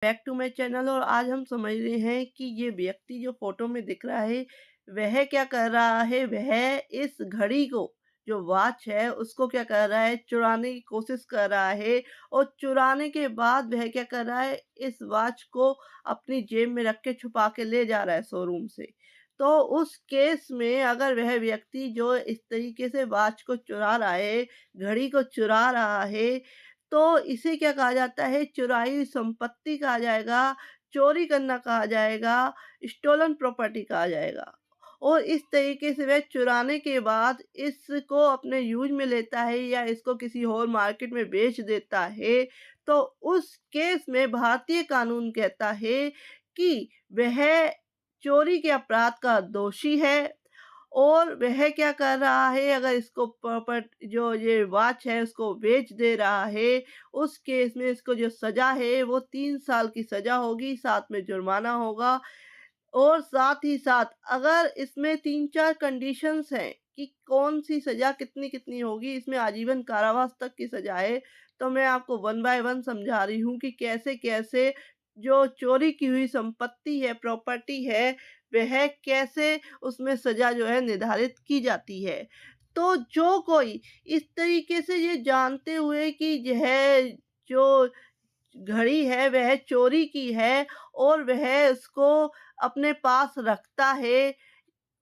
Back to my channel. और आज हम समझ रहे हैं कि ये व्यक्ति जो फोटो में दिख रहा है वह क्या कर रहा है। वह इस घड़ी को, जो वॉच है, उसको क्या कर रहा है, चुराने की कोशिश कर रहा है। और चुराने के बाद वह क्या कर रहा है, इस वॉच को अपनी जेब में रख के छुपा के ले जा रहा है शोरूम से। तो उस केस में अगर वह व्यक्ति जो इस तरीके से वॉच को चुरा रहा है, घड़ी को चुरा रहा है, तो इसे क्या कहा जाता है, चुराई हुई संपत्ति कहा जाएगा, चोरी करना कहा जाएगा, स्टोलन प्रॉपर्टी कहा जाएगा। और इस तरीके से वह चुराने के बाद इसको अपने यूज़ में लेता है या इसको किसी और मार्केट में बेच देता है, तो उस केस में भारतीय कानून कहता है कि वह चोरी के अपराध का दोषी है। और वह क्या कर रहा है, अगर इसको प्रॉपर जो ये वॉच है उसको बेच दे रहा है, उस केस में इसको जो सज़ा है वो 3 साल की सज़ा होगी, साथ में जुर्माना होगा। और साथ ही साथ अगर इसमें 3-4 कंडीशंस हैं कि कौन-सी सज़ा कितनी-कितनी होगी, इसमें आजीवन कारावास तक की सज़ा है। तो मैं आपको वन बाय वन समझा रही हूँ कि कैसे-कैसे जो चोरी की हुई संपत्ति है, प्रॉपर्टी है, वह कैसे उसमें सज़ा जो है निर्धारित की जाती है। तो जो कोई इस तरीके से ये जानते हुए कि यह जो घड़ी है वह चोरी की है और वह उसको अपने पास रखता है,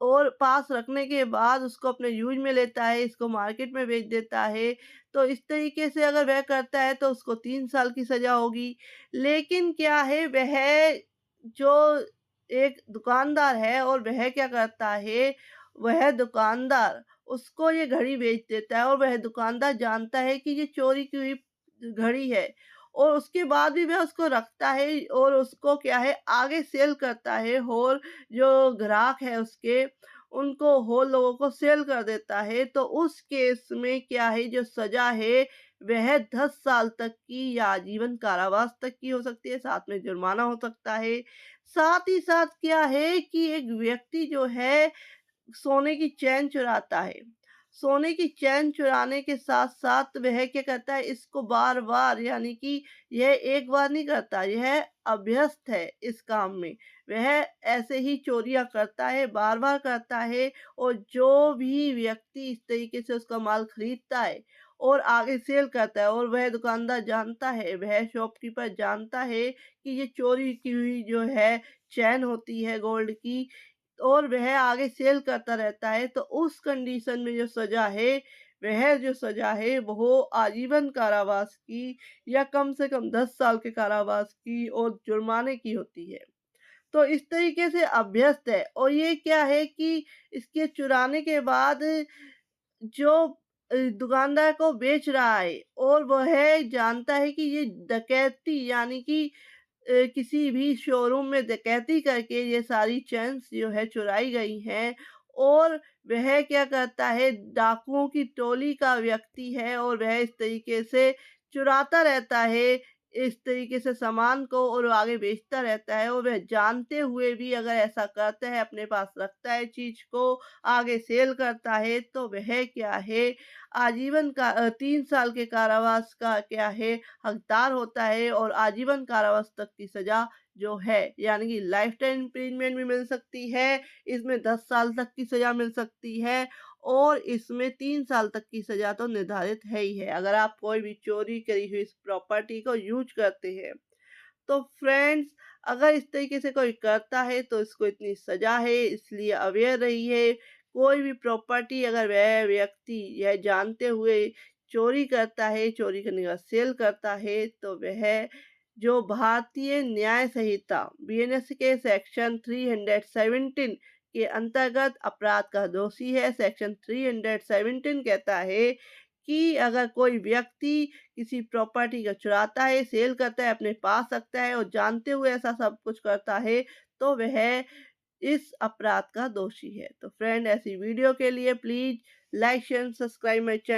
और पास रखने के बाद उसको अपने यूज़ में लेता है, इसको मार्केट में बेच देता है। तो इस तरीके से अगर वह करता है तो उसको 3 साल की सज़ा होगी। लेकिन क्या है, वह जो एक दुकानदार है और वह क्या करता है, वह दुकानदार उसको ये घड़ी बेच देता है और वह दुकानदार जानता है कि ये चोरी की हुई घड़ी है। और उसके बाद भी वह उसको रखता है और उसको क्या है, आगे सेल करता है, और जो ग्राहक है उसके, उनको और लोगों को सेल कर देता है। तो उस केस में क्या है, जो सज़ा है वह 10 साल तक की या आजीवन कारावास तक की हो सकती है, साथ में जुर्माना हो सकता है। साथ ही साथ क्या है कि एक व्यक्ति जो है सोने की चैन चुराता है। सोने की चैन चुराने के साथ-साथ वह क्या करता है, इसको बार-बार, यानी कि यह एक बार नहीं करता, यह अभ्यस्त है इस काम में। वह ऐसे ही चोरियाँ करता है, बार-बार करता है। और जो भी व्यक्ति इस तरीके से उसका माल खरीदता है और आगे सेल करता है, और वह दुकानदार जानता है, वह शॉपकीपर जानता है कि ये चोरी की हुई जो है चैन होती है गोल्ड की, और वह आगे सेल करता रहता है, तो उस कंडीशन में जो सज़ा है, वह जो सज़ा है वो आजीवन कारावास की या कम से कम 10 साल के कारावास की और जुर्माने की होती है। तो इस तरीके से अभ्यस्त है। और ये क्या है कि इसके चुराने के बाद जो दुकानदार को बेच रहा है, और वह जानता है कि ये डकैती, यानी कि किसी भी शोरूम में डकैती करके ये सारी चेन्स जो है चुराई गई हैं। और वह क्या करता है, डाकुओं की टोली का व्यक्ति है और वह इस तरीके से चुराता रहता है इस तरीके से सामान को, और वो आगे बेचता रहता है। और वह जानते हुए भी अगर ऐसा करता है, अपने पास रखता है चीज़ को, आगे सेल करता है, तो वह क्या है, आजीवन का 3 साल के कारावास का क्या है, हकदार होता है। और आजीवन कारावास तक की सज़ा जो है, यानी कि लाइफ टाइम इम्प्रिजनमेंट भी मिल सकती है, इसमें 10 साल तक की सज़ा मिल सकती है, और इसमें 3 साल तक की सज़ा तो निर्धारित है ही है, अगर आप कोई भी चोरी करी हुई इस प्रॉपर्टी को यूज़ करते हैं। तो फ्रेंड्स, अगर इस तरीके से कोई करता है तो इसको इतनी सज़ा है, इसलिए अवेयर रहिए। कोई भी प्रॉपर्टी अगर वह व्यक्ति यह जानते हुए चोरी करता है, चोरी करने के बाद सेल करता है, तो वह जो भारतीय न्याय संहिता बीएनएस के सेक्शन 317 के अंतर्गत अपराध का दोषी है। सेक्शन 317 कहता है कि अगर कोई व्यक्ति किसी प्रॉपर्टी को चुराता है, सेल करता है, अपने पास रखता है और जानते हुए ऐसा सब कुछ करता है, तो वह इस अपराध का दोषी है। तो फ्रेंड, ऐसी वीडियो के लिए please like, share, subscribe my channel.